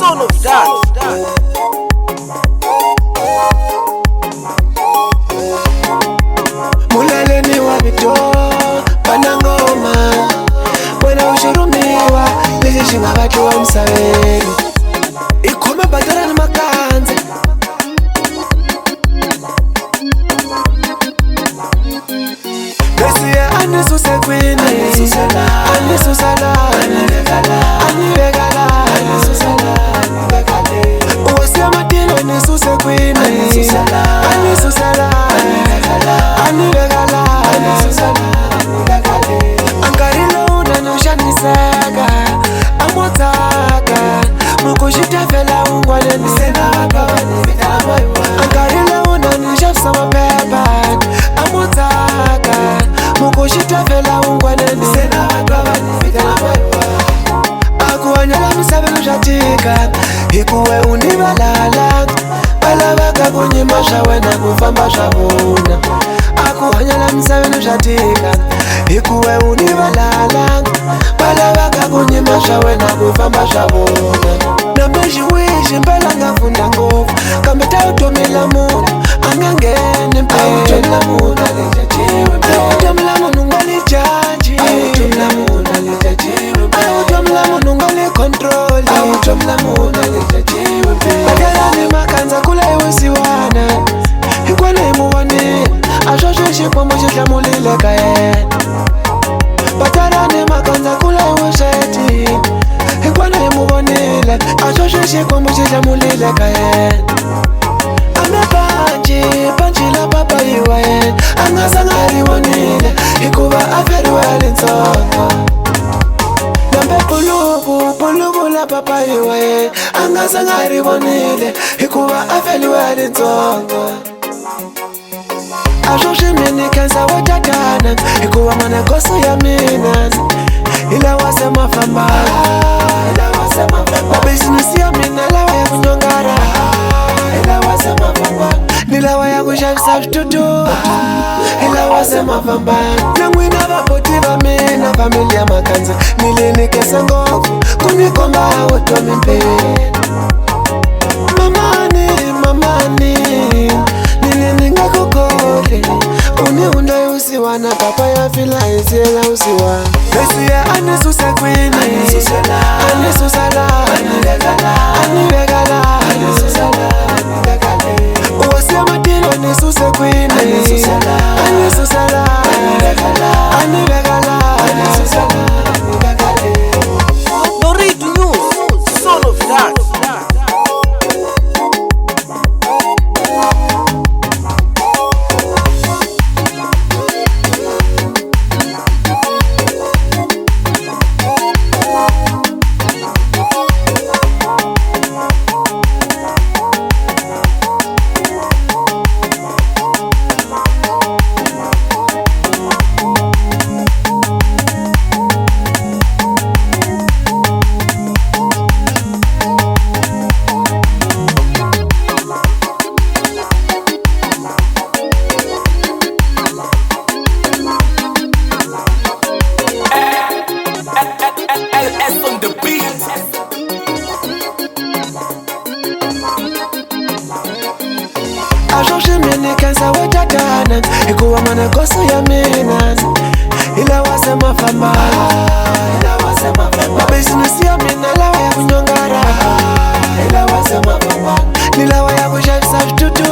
Son of that. Mulaleni wa vito panangoma wena ushurumiwa lexi xi nga vatliwa misaveni ikhome badala ni makandza Mesiya anisuse kwini anisusala anivekala uwasiya matilo nisuse kwini anisusala anivekala ankarilo nanoshaniseka amotaka mukushitafela ungwaneni ankarilo nanishavisa mapepa amotaka mukushitafela ungwaneni akuhanyela misaveni swatika hikuwe univalala valavaka kunyima swa wena kufamba swa vona akuhanyela misaveni swatika hikuwe univalala valavaka kunyima swa wena kufamba swa vona namexiwishi mpela nga funda ngopfu kambe ta utomela munhu a nga ngheni mpela automela munhu nga le jaji automela munhu nga le control vakelani makandza kula iwisiwana hikwale hi mu vonile a swo swi xikwembu xi hlamulile ka yena vatarani makandza kula iwisweti hikwale hi mu vonile a swo swi xikwembu xi hlamulile ka yena ame panci la papa yiwa yena a nga zanga a ri vonile hikuva a feriwe a ri ntsongo nambe puluku la papa yiwa yena a nga zanga a ri vonile hikuva a feriwe a ri ntsongo a swo swi mini khensa wo tatana hikuva manakoso ya mina hi lawa se ma famba mabizinesi ya mina lawa ya kunyongara ni lawa ya kuxavisa switutu hi lawa se ma famba na n'wina vapoti va mina famili ya makandza ni lenikesa ngopfu ku ni komba vutomi mpela mamani nile ni nga ku kole uni hunda yusiwana papa ya fila hisiyela usiwa Mesiya anisuse kwini anisusala anivekala uwasiya matilo nisuse kwini anisusala anivekala No read news. Son of that. LS on the beat. a swo swi mini khensa wo tatana hikuva manakoso ya mina hi lawa se ma famba mabizinesi ya mina lawa ya kunyongara ni lawa ya kuxavisa switutu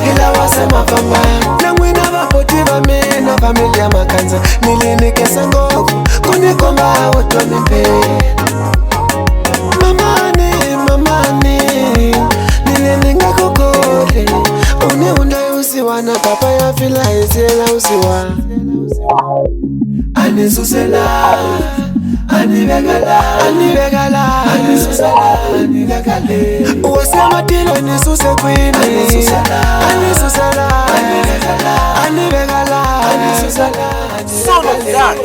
hi lawa se ma famba na n'wina vapoti va mina famili ya makandza ni lenikesa ngopfu ku ni komba vutomi mpela mamani nile ni nga ku kole uni hunda yusiwana papa ya fila hisiyela usiwa anisusela anivekala uwasiya matilo nisuse kwini anisusala anivekala Son of that.